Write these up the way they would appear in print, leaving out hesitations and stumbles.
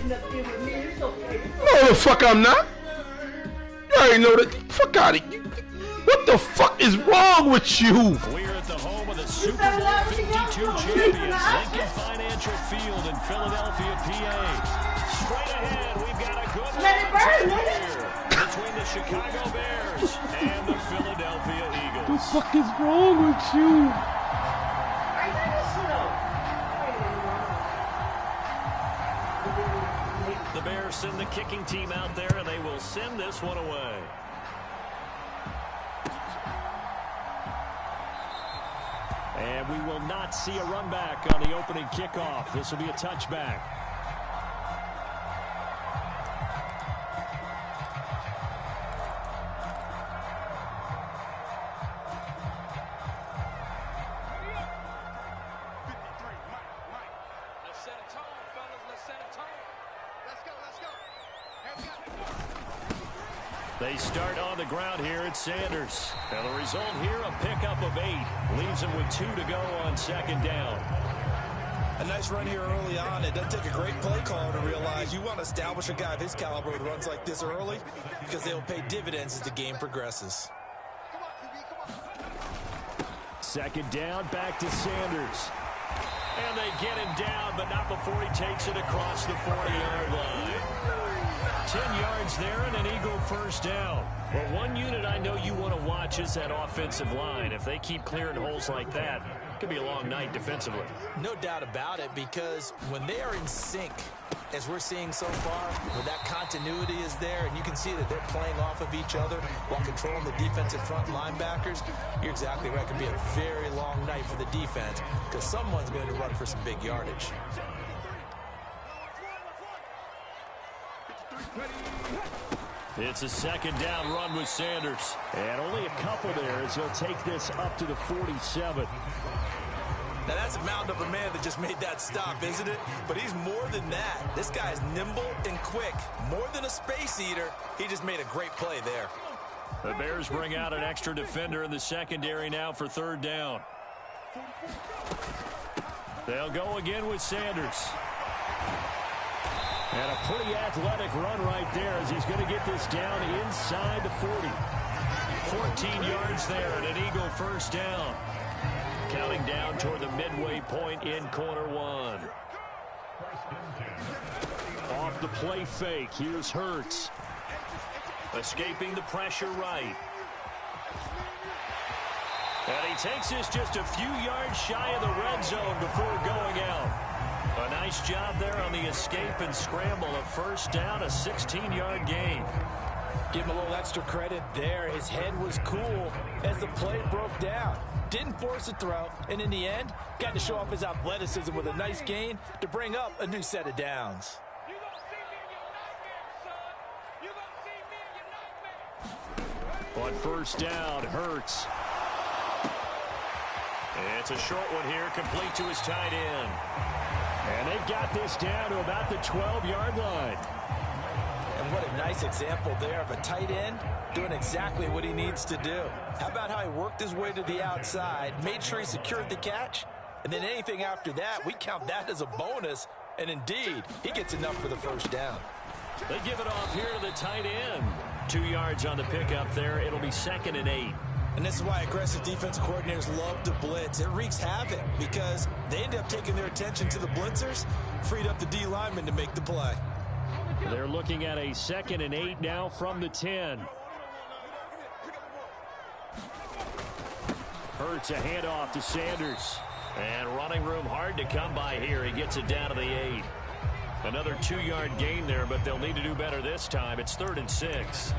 No, the fuck I'm not. You already know that. Fuck out of here. What the fuck is wrong with you? We're at the home of the Super Bowl 52 champions, Lincoln Financial Field in Philadelphia, PA. Straight ahead, we've got a good one here between the Chicago Bears and the Philadelphia Eagles. What the fuck is wrong with you? The Bears send the kicking team out there, and they will send this one away. And we will not see a run back on the opening kickoff. This will be a touchback. They start on the ground here at Sanders. And the result here, a pickup of 8. Leaves them with 2 to go on second down. A nice run here early on. It doesn't take a great play caller to realize you want to establish a guy of his caliber with runs like this early because they'll pay dividends as the game progresses. Second down, back to Sanders. And they get him down, but not before he takes it across the 40-yard line. 10 yards there and an Eagle first down. Well, one unit I know you want to watch is that offensive line. If they keep clearing holes like that, it could be a long night defensively. No doubt about it, because when they are in sync, as we're seeing so far, when that continuity is there and you can see that they're playing off of each other while controlling the defensive front linebackers, you're exactly right. It could be a very long night for the defense because someone's going to run for some big yardage. It's a second down run with Sanders. And only a couple there as he'll take this up to the 47. Now that's a mountain of a man that just made that stop, isn't it? But he's more than that. This guy is nimble and quick. More than a space eater. He just made a great play there. The Bears bring out an extra defender in the secondary now for third down. They'll go again with Sanders. And a pretty athletic run right there as he's going to get this down inside the 40. 14 yards there and an Eagle first down. Counting down toward the midway point in corner one. Off the play fake, here's Hurts. Escaping the pressure right. And he takes this just a few yards shy of the red zone before going out. A nice job there on the escape and scramble. A first down, a 16-yard gain. Give him a little extra credit there. His head was cool as the play broke down. Didn't force a throw, and in the end, got to show off his athleticism with a nice gain to bring up a new set of downs. On first down, Hurts. It's a short one here, complete to his tight end. And they've got this down to about the 12-yard line. And what a nice example there of a tight end doing exactly what he needs to do. How about how he worked his way to the outside, made sure he secured the catch, and then anything after that, we count that as a bonus. And indeed, he gets enough for the first down. They give it off here to the tight end. 2 yards on the pickup there. It'll be 2nd and 8. And this is why aggressive defensive coordinators love to blitz. It wreaks havoc because they end up taking their attention to the blitzers, freed up the D lineman to make the play. They're looking at a 2nd and 8 now from the 10. Hurts a handoff to Sanders. And running room hard to come by here. He gets it down to the 8. Another 2-yard gain there, but they'll need to do better this time. It's 3rd and 6.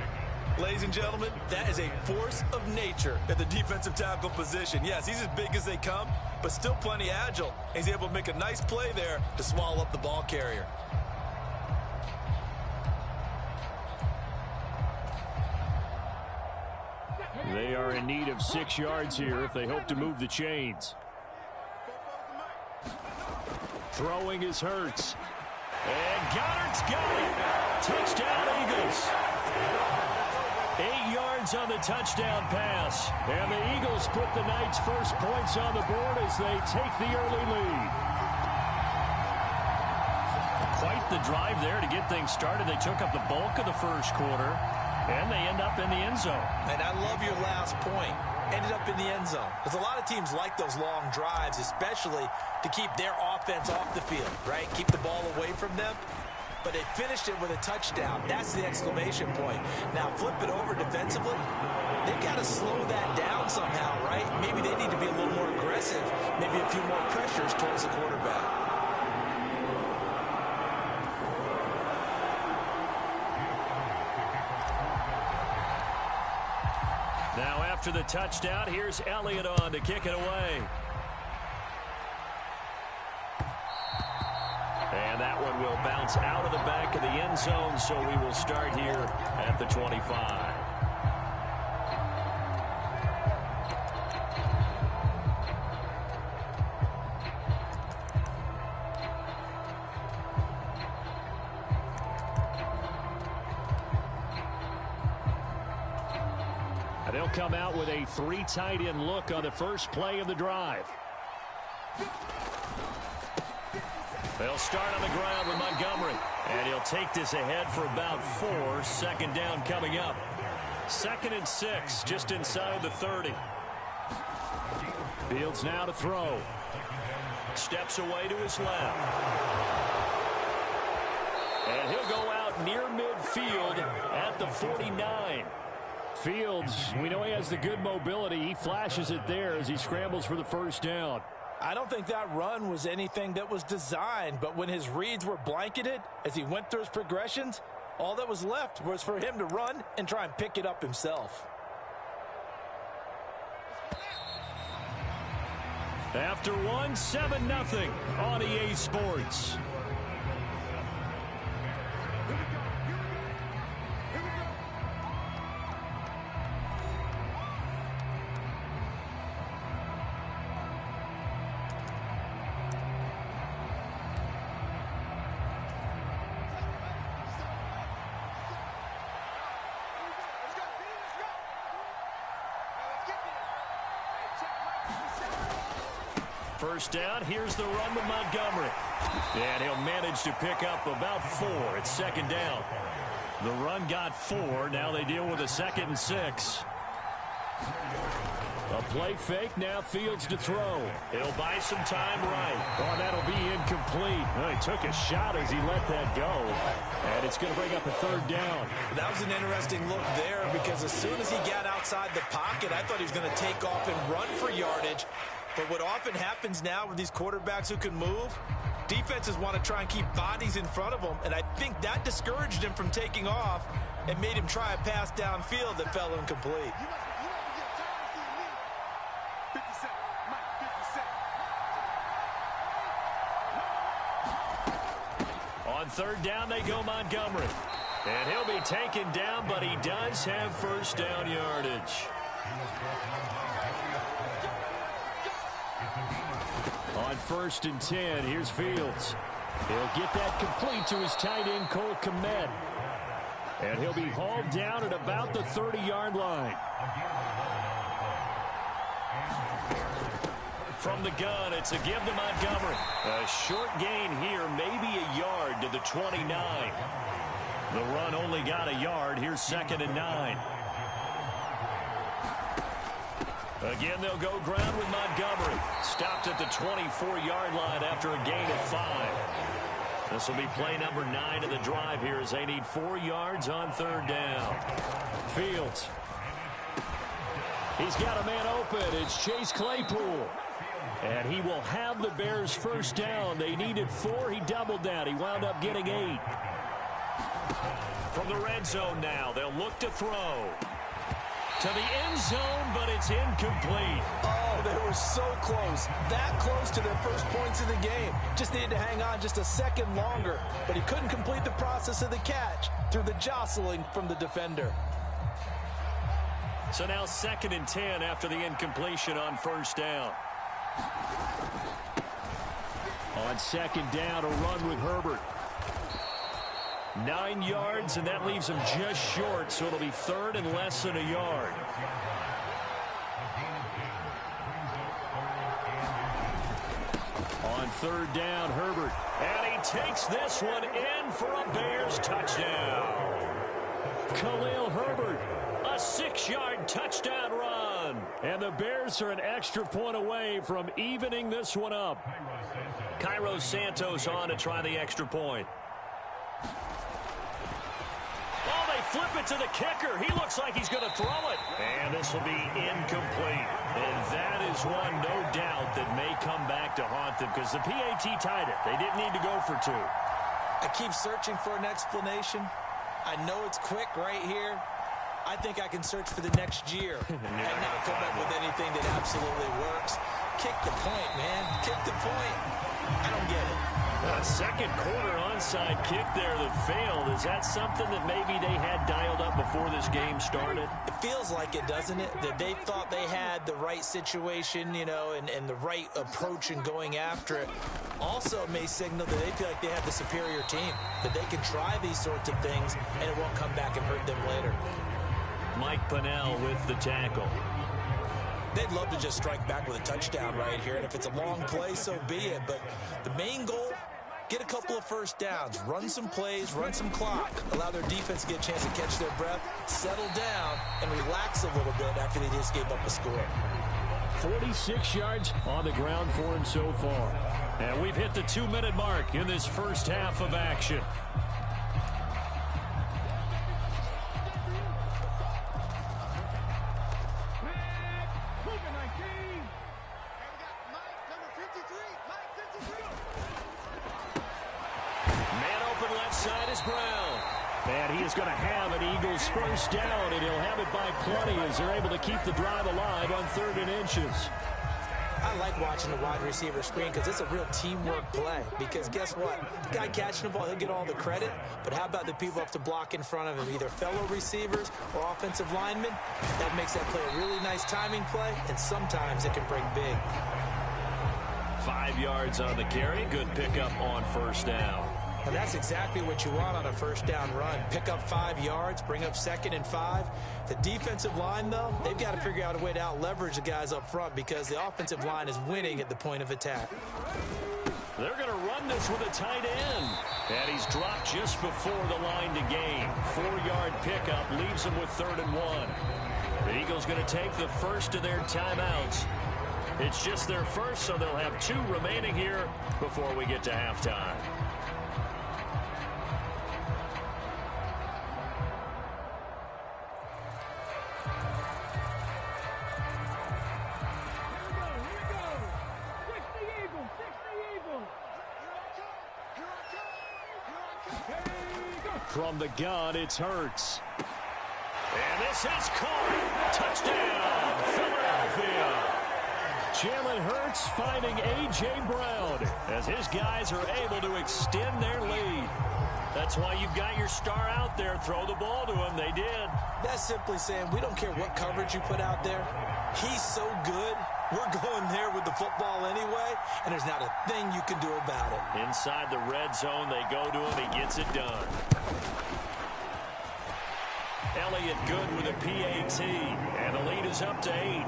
Ladies and gentlemen, that is a force of nature at the defensive tackle position. Yes, he's as big as they come, but still plenty agile. He's able to make a nice play there to swallow up the ball carrier. They are in need of 6 yards here if they hope to move the chains. Throwing is Hurts. And Goddard's got it. Touchdown, Eagles. 8 yards on the touchdown pass. And the Eagles put the night's first points on the board as they take the early lead. Quite the drive there to get things started. They took up the bulk of the first quarter, and they end up in the end zone. And I love your last point. Ended up in the end zone. Because a lot of teams like those long drives, especially to keep their offense off the field, right? Keep the ball away from them. But they finished it with a touchdown. That's the exclamation point. Now flip it over defensively. They've got to slow that down somehow, right? Maybe they need to be a little more aggressive. Maybe a few more pressures towards the quarterback. Now after the touchdown, here's Elliott on to kick it away. And that one will bounce out of the back of the end zone, so we will start here at the 25. And they'll come out with a 3 tight end look on the first play of the drive. They'll start on the ground with Montgomery. And he'll take this ahead for about 4. Second down coming up. 2nd and 6, just inside the 30. Fields now to throw. Steps away to his left. And he'll go out near midfield at the 49. Fields, we know he has the good mobility. He flashes it there as he scrambles for the first down. I don't think that run was anything that was designed, but when his reads were blanketed as he went through his progressions, all that was left was for him to run and try and pick it up himself. After one, 7-0 on EA Sports. First down, here's the run with Montgomery. And he'll manage to pick up about 4. It's second down. The run got 4. Now they deal with a 2nd and 6. A play fake, now Fields to throw. He'll buy some time right. Oh, that'll be incomplete. Well, he took a shot as he let that go. And it's going to bring up a 3rd down. That was an interesting look there because as soon as he got outside the pocket, I thought he was going to take off and run for yardage. But what often happens now with these quarterbacks who can move, defenses want to try and keep bodies in front of them, and I think that discouraged him from taking off and made him try a pass downfield that fell incomplete. On 3rd down, they go Montgomery. And he'll be taken down, but he does have first down yardage. On 1st and 10, here's Fields. He'll get that complete to his tight end, Cole Kmet. And he'll be hauled down at about the 30-yard line. From the gun, it's a give to Montgomery. A short gain here, maybe a yard to the 29. The run only got a yard. Here's 2nd and 9. Again, they'll go ground with Montgomery. Stopped at the 24-yard line after a gain of 5. This will be play number 9 of the drive here as they need 4 yards on 3rd down. Fields. He's got a man open. It's Chase Claypool. And he will have the Bears first down. They needed 4. He doubled that. He wound up getting 8. From the red zone now, they'll look to throw. To the end zone, but it's incomplete. Oh, they were so close. That close to their first points of the game. Just needed to hang on just a second longer. But he couldn't complete the process of the catch through the jostling from the defender. So now 2nd and 10 after the incompletion on first down. On 2nd down, a run with Herbert. 9 yards, and that leaves him just short, so it'll be 3rd and less than a yard. On third down, Herbert. And he takes this one in for a Bears touchdown. Khalil Herbert, a 6-yard touchdown run. And the Bears are an extra point away from evening this one up. Cairo Santos on to try the extra point. Oh, they flip it to the kicker. He looks like he's going to throw it. And this will be incomplete. And that is one, no doubt, that may come back to haunt them because the PAT tied it. They didn't need to go for 2. I keep searching for an explanation. I know it's quick right here. I think I can search for the next year and not come up with anything that absolutely works. Kick the point, man. Kick the point. I don't get it. A second quarter onside kick there that failed. Is that something that maybe they had dialed up before this game started? It feels like it, doesn't it? That they thought they had the right situation, you know, and the right approach in going after it. Also may signal that they feel like they have the superior team, that they can try these sorts of things and it won't come back and hurt them later. Mike Pennell with the tackle. They'd love to just strike back with a touchdown right here, and if it's a long play, so be it. But the main goal, get a couple of first downs, run some plays, run some clock, allow their defense to get a chance to catch their breath, settle down, and relax a little bit after they just gave up a score. 46 yards on the ground for him so far. And we've hit the 2-minute mark in this first half of action. And he is going to have an Eagles first down, and he'll have it by plenty as they're able to keep the drive alive on 3rd and inches. I like watching the wide receiver screen because it's a real teamwork play. Because guess what? The guy catching the ball, he'll get all the credit. But how about the people up to block in front of him, either fellow receivers or offensive linemen? That makes that play a really nice timing play, and sometimes it can bring big. 5 yards on the carry. Good pickup on first down. And that's exactly what you want on a first down run. Pick up 5 yards, bring up 2nd and 5. The defensive line, though, they've got to figure out a way to out-leverage the guys up front because the offensive line is winning at the point of attack. They're going to run this with a tight end. And he's dropped just before the line to gain. 4-yard pickup leaves him with 3rd and 1. The Eagles going to take the first of their timeouts. It's just their first, so they'll have 2 remaining here before we get to halftime. From the gun, it's Hurts. And this is caught. Touchdown, Philadelphia. Jalen Hurts finding A.J. Brown as his guys are able to extend their lead. That's why you've got your star out there. Throw the ball to him. They did. That's simply saying we don't care what coverage you put out there. He's so good. We're going there with the football anyway, and there's not a thing you can do about it. Inside the red zone, they go to him. He gets it done. Elliott good with a PAT, and the lead is up to 8.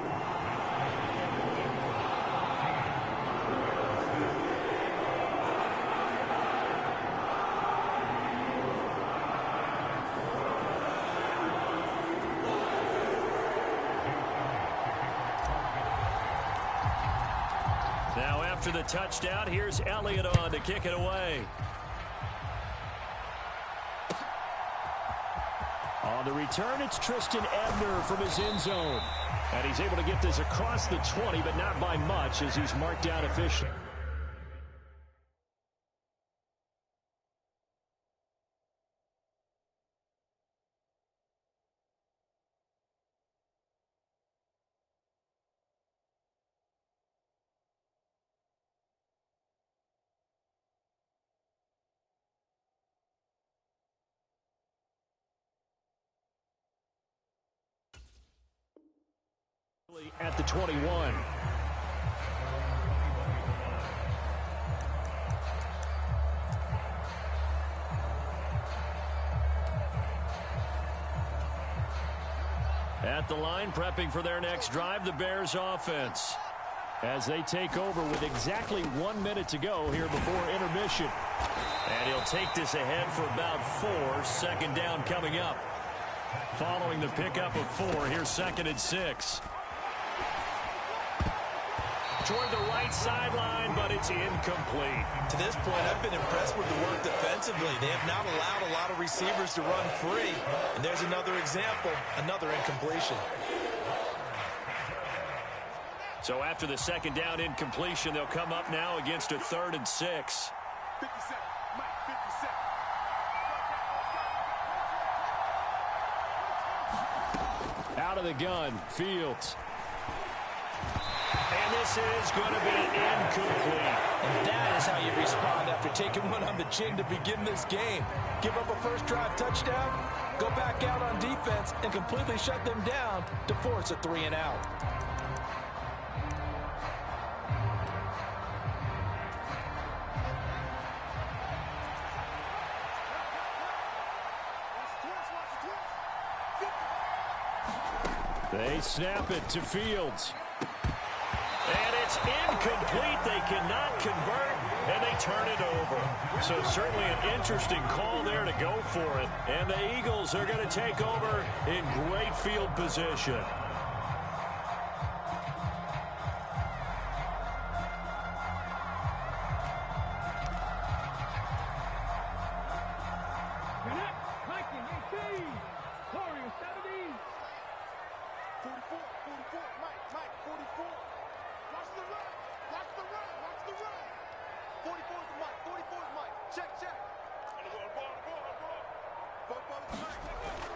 Now after the touchdown, here's Elliott on to kick it away. On the return, it's Tristan Ebner from his end zone. And he's able to get this across the 20, but not by much as he's marked down officially. At the 21. At the line, prepping for their next drive, the Bears offense. as they take over with exactly 1 minute to go here before intermission. And he'll take this ahead for about 4. Second down coming up. Following the pickup of 4, here's 2nd and 6. Toward the right sideline, but it's incomplete. To this point, I've been impressed with the work defensively. They have not allowed a lot of receivers to run free. And there's another example, another incompletion. So after the 2nd down incompletion, they'll come up now against a 3rd and 6. 57, Mike, 57. Out of the gun, Fields. And this is going to be incomplete. And that is how you respond after taking one on the chin to begin this game. Give up a first drive touchdown, go back out on defense, and completely shut them down to force a 3-and-out. They snap it to Fields. And it's incomplete. They cannot convert, and they turn it over. So certainly an interesting call there to go for it. And the Eagles are going to take over in great field position.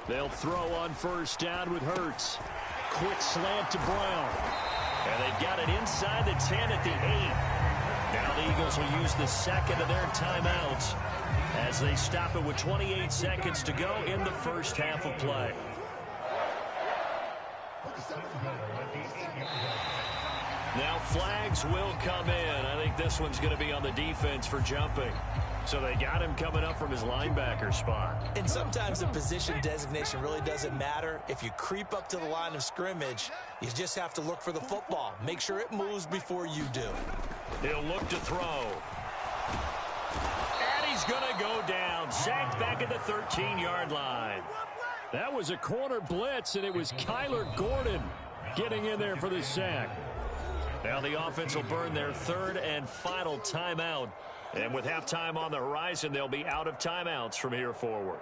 They'll throw on first down with Hurts. Quick slant to Brown. And they've got it inside the 10 at the 8. Now the Eagles will use the second of their timeouts as they stop it with 28 seconds to go in the first half of play. Now flags will come in. I think this one's going to be on the defense for jumping. So they got him coming up from his linebacker spot. And sometimes the position designation really doesn't matter. If you creep up to the line of scrimmage, you just have to look for the football. Make sure it moves before you do. He'll look to throw. And he's going to go down. Sacked back at the 13-yard line. That was a corner blitz, and it was Kyler Gordon getting in there for the sack. Now the offense will burn their 3rd and final timeout. And with halftime on the horizon, they'll be out of timeouts from here forward.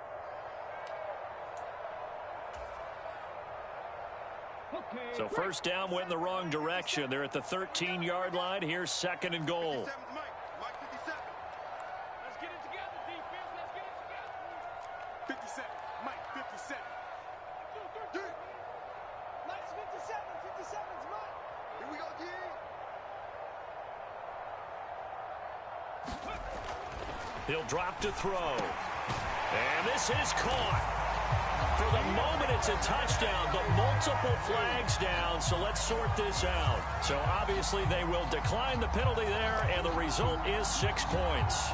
So first down went in the wrong direction. They're at the 13-yard line. Here's 2nd and goal. 57, Mike, 57. Let's get it together, defense. Let's get it together. 57, Mike, 57. 2, 3. Mike's 57. 57's Mike. Here we go, D. He'll drop to throw. And this is caught. For the moment, it's a touchdown, but multiple flags down, so let's sort this out. So obviously they will decline the penalty there, and the result is 6 points.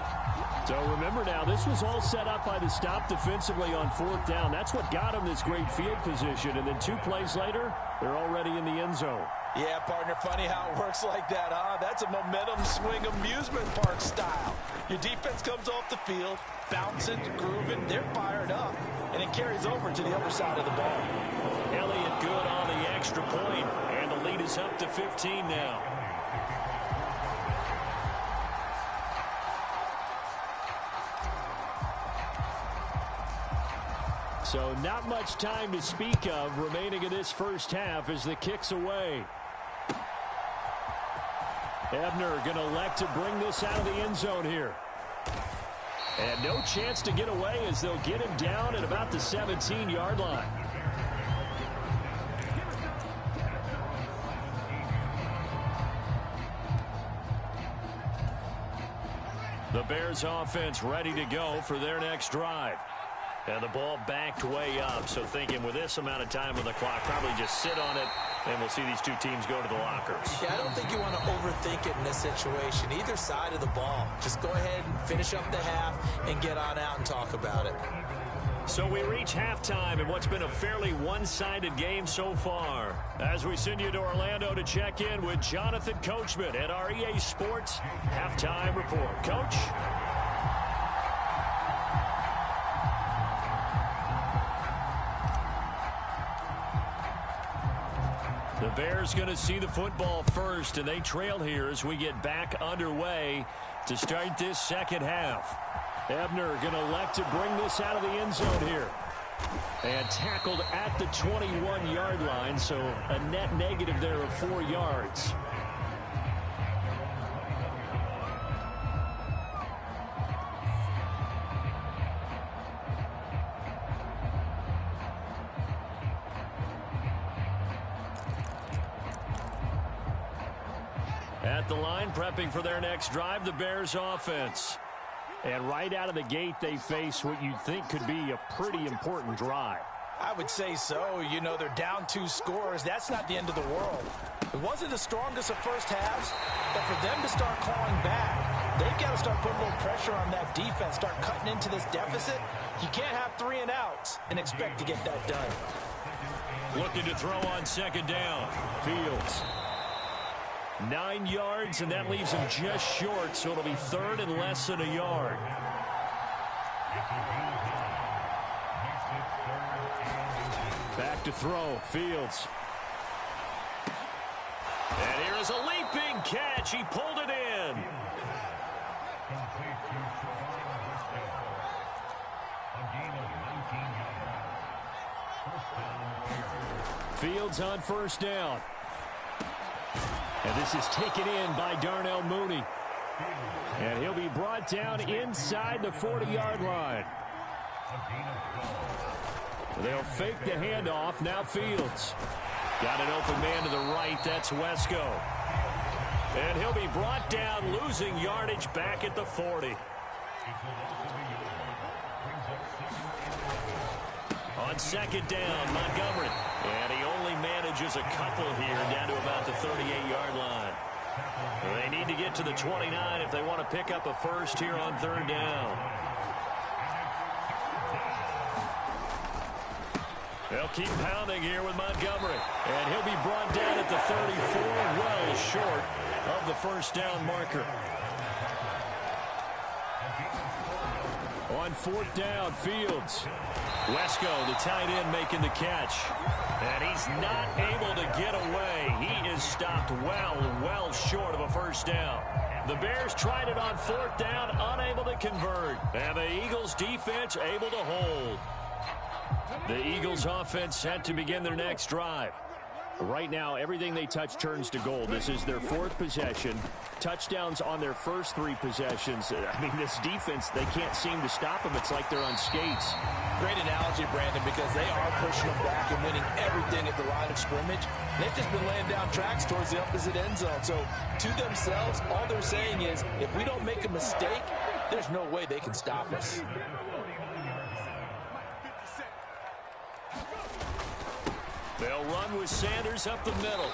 So remember now, this was all set up by the stop defensively on 4th down. That's what got them this great field position, and then 2 plays later, they're already in the end zone. Yeah, partner, funny how it works like that, huh? That's a momentum swing amusement park style. Your defense comes off the field, bouncing, grooving, they're fired up, and it carries over to the other side of the ball. Elliott good on the extra point, and the lead is up to 15 now. So not much time to speak of remaining in this first half as the kick's away. Ebner going to elect to bring this out of the end zone here. And no chance to get away as they'll get him down at about the 17-yard line. The Bears offense ready to go for their next drive. And the ball backed way up, so thinking with this amount of time on the clock, probably just sit on it, and we'll see these two teams go to the lockers. Yeah, I don't think you want to overthink it in this situation. Either side of the ball. Just go ahead and finish up the half and get on out and talk about it. So we reach halftime in what's been a fairly one-sided game so far. As we send you to Orlando to check in with Jonathan Coachman at our EA Sports Halftime Report. Coach? The Bears going to see the football first, and they trail here as we get back underway to start this second half. Ebner going to elect to bring this out of the end zone here. And tackled at the 21-yard line, so a net negative there of 4 yards. At the line, prepping for their next drive, the Bears offense. And right out of the gate, they face what you'd think could be a pretty important drive. I would say so. You know, they're down 2 scores. That's not the end of the world. It wasn't the strongest of first halves, but for them to start clawing back, they've got to start putting a little pressure on that defense, start cutting into this deficit. You can't have 3 and outs and expect to get that done. Looking to throw on second down. Fields. 9 yards, and that leaves him just short, so it'll be third and less than a yard. Back to throw. Fields. And here is a leaping catch. He pulled it in. Fields on first down. And this is taken in by Darnell Mooney. And he'll be brought down inside the 40-yard line. They'll fake the handoff. Now Fields. Got an open man to the right. That's Wesco. And he'll be brought down, losing yardage back at the 40. On second down, Montgomery. And he only manages a couple here, down to about the 38-yard line. They need to get to the 29 if they want to pick up a first here on third down. They'll keep pounding here with Montgomery. And he'll be brought down at the 34, well short of the first down marker. On fourth down, Fields. Wesco, the tight end, making the catch. And he's not able to get away. He is stopped well short of a first down. The Bears tried it on fourth down, unable to convert. And the Eagles defense able to hold. The Eagles offense set to begin their next drive. Right now, everything they touch turns to gold. This is their 4th possession. Touchdowns on their first 3 possessions. I mean, this defense, they can't seem to stop them. It's like they're on skates. Great analogy, Brandon, because they are pushing them back and winning everything at the line of scrimmage. They've just been laying down tracks towards the opposite end zone. So, to themselves, all they're saying is, if we don't make a mistake, there's no way they can stop us. They'll run with Sanders up the middle.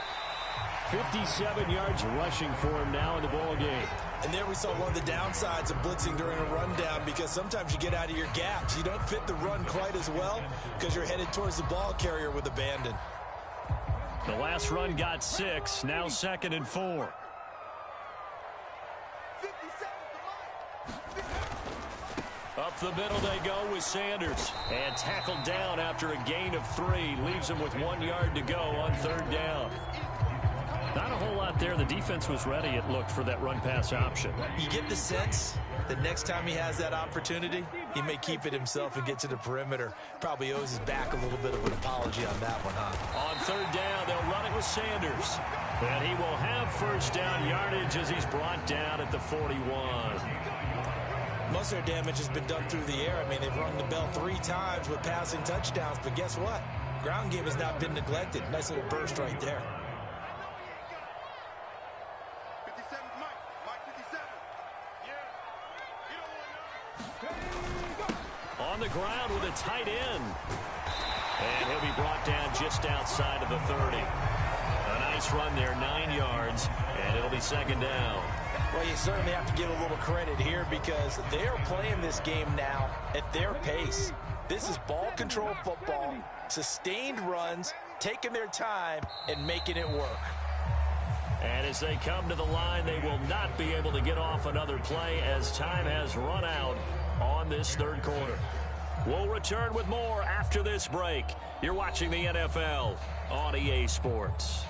57 yards rushing for him now in the ball game. And there we saw one of the downsides of blitzing during a rundown, because sometimes you get out of your gaps. You don't fit the run quite as well because you're headed towards the ball carrier with abandon. The last run got 6, now 2nd and 4. Up the middle they go with Sanders. And tackled down after a gain of 3. Leaves him with 1 yard to go on third down. Not a whole lot there. The defense was ready, it looked, for that run-pass option. You get the sense that next time he has that opportunity, he may keep it himself and get to the perimeter. Probably owes his back a little bit of an apology on that one, huh? On third down, they'll run it with Sanders. And he will have first down yardage as he's brought down at the 41. Most of their damage has been done through the air. I mean, they've rung the bell 3 times with passing touchdowns, but guess what? Ground game has not been neglected. Nice little burst right there. 57, Mike 57. Yeah. On the ground with a tight end. And he'll be brought down just outside of the 30. A nice run there, 9 yards, and it'll be second down. Well, you certainly have to give a little credit here because they're playing this game now at their pace. This is ball control football, sustained runs, taking their time, and making it work. And as they come to the line, they will not be able to get off another play as time has run out on this third quarter. We'll return with more after this break. You're watching the NFL on EA Sports.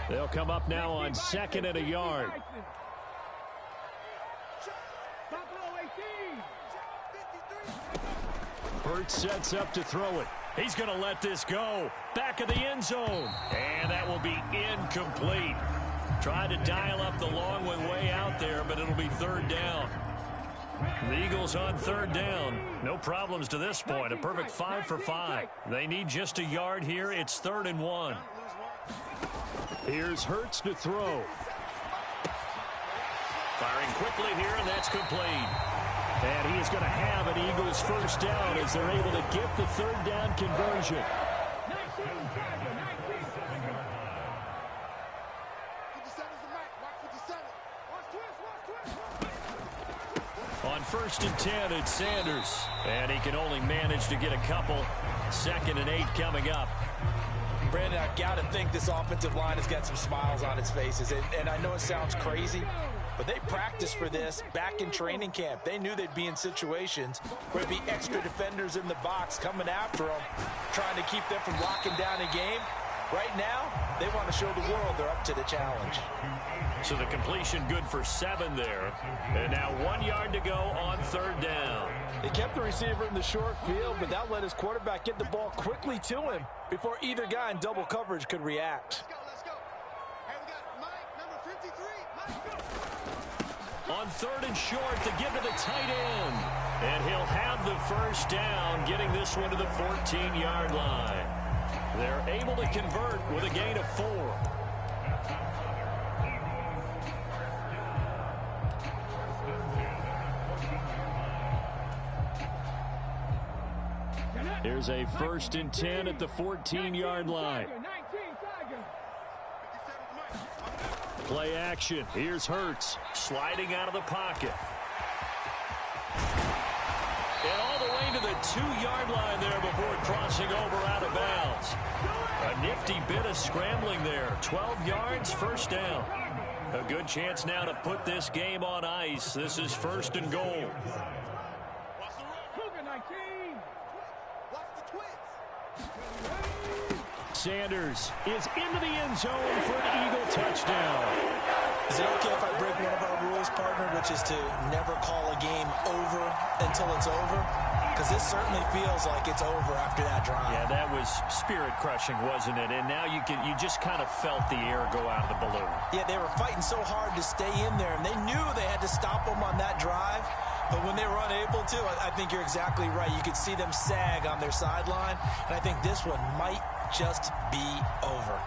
They'll come up now on 2nd and a yard. Hurts sets up to throw it. He's going to let this go. Back of the end zone. And that will be incomplete. Tried to dial up the long one way out there, but it'll be third down. The Eagles on third down. No problems to this point. A perfect 5 for 5. They need just a yard here. It's 3rd and 1. Here's Hurts to throw. Firing quickly here, and that's complete. And he is going to have an Eagles first down as they're able to get the third down conversion. On 1st and 10, it's Sanders. And he can only manage to get a couple. 2nd and 8 coming up. Brandon, I've got to think this offensive line has got some smiles on its faces. And I know it sounds crazy, but they practiced for this back in training camp. They knew they'd be in situations where there'd be extra defenders in the box coming after them, trying to keep them from locking down a game. Right now, they want to show the world they're up to the challenge. So the completion good for 7 there. And now 1 yard to go on third down. They kept the receiver in the short field, but that let his quarterback get the ball quickly to him before either guy in double coverage could react. Let's go. Hey, we got Mike, number 53. Mike, go. On 3rd and short to give to the tight end. And he'll have the first down, getting this one to the 14-yard line. They're able to convert with a gain of 4. Here's a 1st and 10 at the 14-yard line. Play action. Here's Hurts sliding out of the pocket. And all the way to the 2-yard line there before crossing over out of bounds. A nifty bit of scrambling there. 12 yards, first down. A good chance now to put this game on ice. This is 1st and goal. Sanders is into the end zone for an Eagle touchdown. Is it okay if I break one of our rules, partner, which is to never call a game over until it's over? Because this certainly feels like it's over after that drive. Yeah, that was spirit-crushing, wasn't it? And now you just kind of felt the air go out of the balloon. Yeah, they were fighting so hard to stay in there, and they knew they had to stop them on that drive. But when they were unable to, I think you're exactly right. You could see them sag on their sideline, and I think this one might just be over.